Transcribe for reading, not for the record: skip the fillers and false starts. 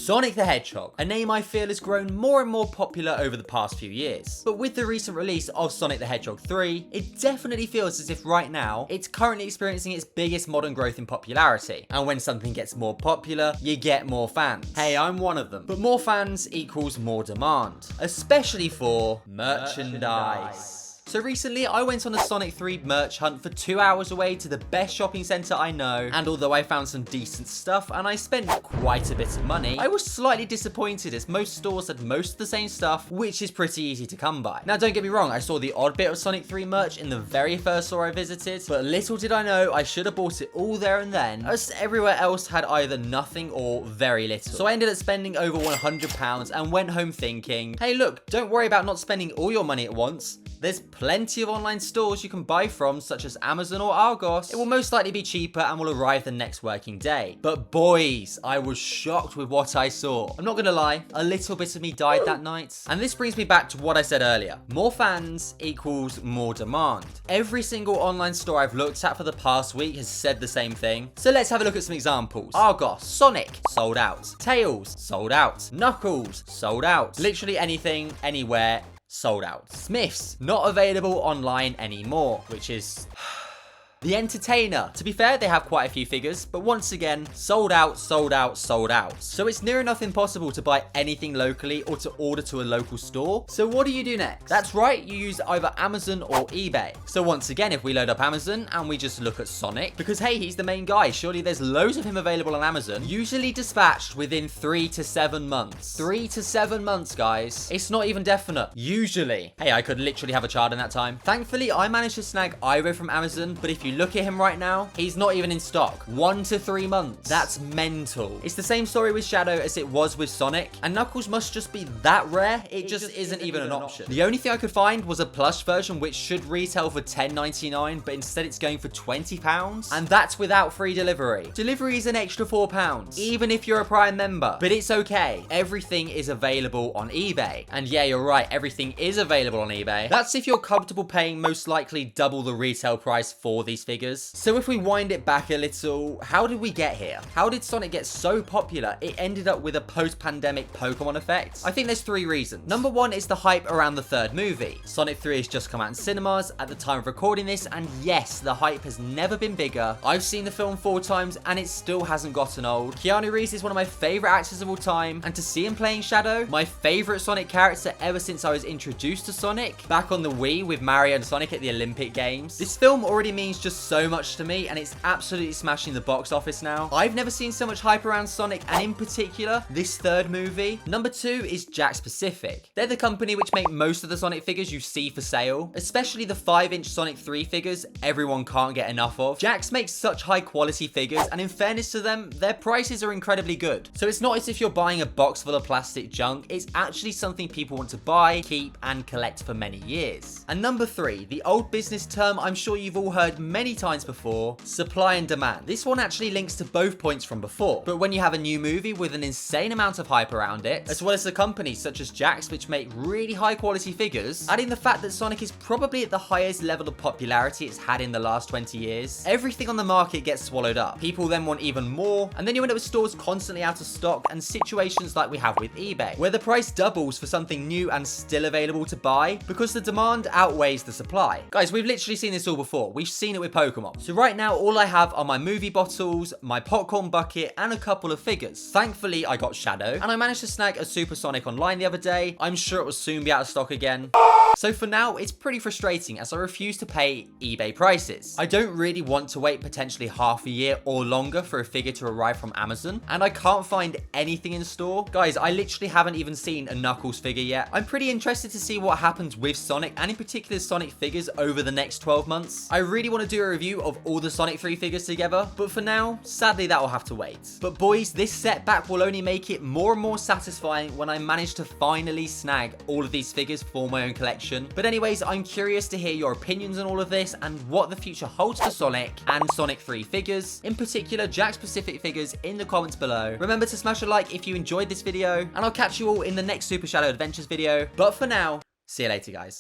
Sonic the Hedgehog, a name I feel has grown more and more popular over the past few years. But with the recent release of Sonic the Hedgehog 3, it definitely feels as if right now, it's currently experiencing its biggest modern growth in popularity. And when something gets more popular, you get more fans. Hey, I'm one of them. But more fans equals more demand, especially for merchandise. So recently, I went on a Sonic 3 merch hunt for 2 hours away to the best shopping centre I know, and although I found some decent stuff and I spent quite a bit of money, I was slightly disappointed as most stores had most of the same stuff, which is pretty easy to come by. Now don't get me wrong, I saw the odd bit of Sonic 3 merch in the very first store I visited, but little did I know I should have bought it all there and then, as everywhere else had either nothing or very little. So I ended up spending over £100 and went home thinking, hey look, don't worry about not spending all your money at once. There's plenty of online stores you can buy from, such as Amazon or Argos. It will most likely be cheaper and will arrive the next working day. But boys, I was shocked with what I saw. I'm not gonna lie, a little bit of me died that night. And this brings me back to what I said earlier. More fans equals more demand. Every single online store I've looked at for the past week has said the same thing. So let's have a look at some examples. Argos, Sonic, sold out. Tails, sold out. Knuckles, sold out. Literally anything, anywhere, sold out. Smiths, not available online anymore, which is... The Entertainer. To be fair, they have quite a few figures, but once again, sold out, sold out, sold out. So it's near enough impossible to buy anything locally or to order to a local store. So what do you do next? That's right, you use either Amazon or eBay. So once again, if we load up Amazon and we just look at Sonic, because hey, he's the main guy, surely there's loads of him available on Amazon, usually dispatched within 3 to 7 months. 3 to 7 months, guys. It's not even definite. Usually. Hey, I could literally have a child in that time. Thankfully, I managed to snag Ivo from Amazon, but if you look at him right now, he's not even in stock. 1 to 3 months. That's mental. It's the same story with Shadow as it was with Sonic, and Knuckles must just be that rare, it just isn't even an option. The only thing I could find was a plush version which should retail for £10.99, but instead it's going for £20, and that's without free delivery. Delivery is an extra £4, even if you're a Prime member, but it's okay. Everything is available on eBay. And yeah, you're right, everything is available on eBay. That's if you're comfortable paying most likely double the retail price for these figures. So if we wind it back a little, how did we get here? How did Sonic get so popular it ended up with a post-pandemic Pokemon effect? I think there's 3 reasons. Number 1 is the hype around the 3rd movie. Sonic 3 has just come out in cinemas at the time of recording this, and yes, the hype has never been bigger. I've seen the film 4 times and it still hasn't gotten old. Keanu Reeves is one of my favourite actors of all time, and to see him playing Shadow, my favourite Sonic character ever since I was introduced to Sonic, back on the Wii with Mario and Sonic at the Olympic Games. This film already means just so much to me, and it's absolutely smashing the box office now. I've never seen so much hype around Sonic, and in particular, this 3rd movie. Number 2 is Jakks Pacific. They're the company which make most of the Sonic figures you see for sale, especially the 5-inch Sonic 3 figures everyone can't get enough of. Jakks makes such high quality figures, and in fairness to them, their prices are incredibly good. So it's not as if you're buying a box full of plastic junk, it's actually something people want to buy, keep, and collect for many years. And number 3, the old business term I'm sure you've all heard many times before, supply and demand. This one actually links to both points from before, but when you have a new movie with an insane amount of hype around it, as well as the companies such as Jakks which make really high quality figures, adding the fact that Sonic is probably at the highest level of popularity it's had in the last 20 years, everything on the market gets swallowed up. People then want even more, and then you end up with stores constantly out of stock, and situations like we have with eBay, where the price doubles for something new and still available to buy because the demand outweighs the supply. Guys, we've literally seen this all before. We've seen it with Pokemon. So right now, all I have are my movie bottles, my popcorn bucket, and a couple of figures. Thankfully, I got Shadow, and I managed to snag a Super Sonic online the other day. I'm sure it will soon be out of stock again. So for now, it's pretty frustrating as I refuse to pay eBay prices. I don't really want to wait potentially half a year or longer for a figure to arrive from Amazon, and I can't find anything in store. Guys, I literally haven't even seen a Knuckles figure yet. I'm pretty interested to see what happens with Sonic, and in particular Sonic figures over the next 12 months. I really want to do a review of all the Sonic 3 figures together, but for now, sadly that will have to wait. But boys, this setback will only make it more and more satisfying when I manage to finally snag all of these figures for my own collection. But anyways, I'm curious to hear your opinions on all of this and what the future holds for Sonic and Sonic 3 figures, in particular Jakks Pacific figures, in the comments below. Remember to smash a like if you enjoyed this video, and I'll catch you all in the next Super Shadow Adventures video. But for now, see you later guys.